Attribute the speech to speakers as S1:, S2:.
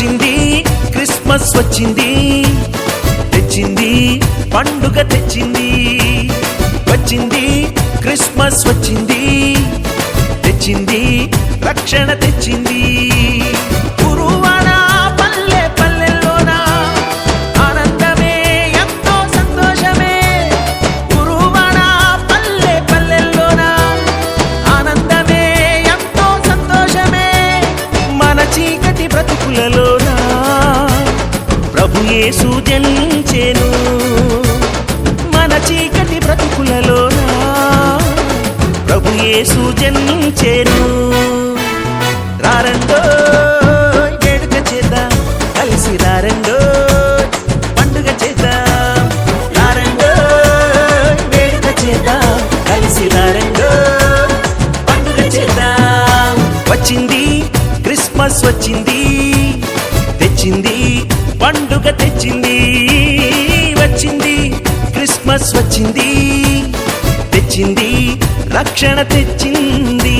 S1: వచ్చింది క్రిస్మస్ వచ్చింది, తెచ్చింది పండుగ తెచ్చింది. వచ్చింది క్రిస్మస్ వచ్చింది, తెచ్చింది రక్షణ తెచ్చింది. గురువాడ పల్లె పల్లెల్లోన ఆనందమే ఎంతో సంతోషమే. గురువాడ పల్లె పల్లెల్లోన ఆనందమే ఎంతో సంతోషమే. మన చీకటి బ్రతుకులలోన ప్రభు యేసు జనించెను. మన చీకటి బ్రతుకులలోన ప్రభు యేసు జన్మించెను. రారండో వేడుక చేద్దాం, కలిసి రారండో పండుగ చేద్దాం. రారండో వేడుక చేద్దాం, కలిసి రారండో పండుగ చేద్దాం. వచ్చింది క్రిస్మస్ వచ్చింది, తెచ్చింది పండుగ తెచ్చింది. వచ్చింది క్రిస్మస్ వచ్చింది, తెచ్చింది రక్షణ తెచ్చింది.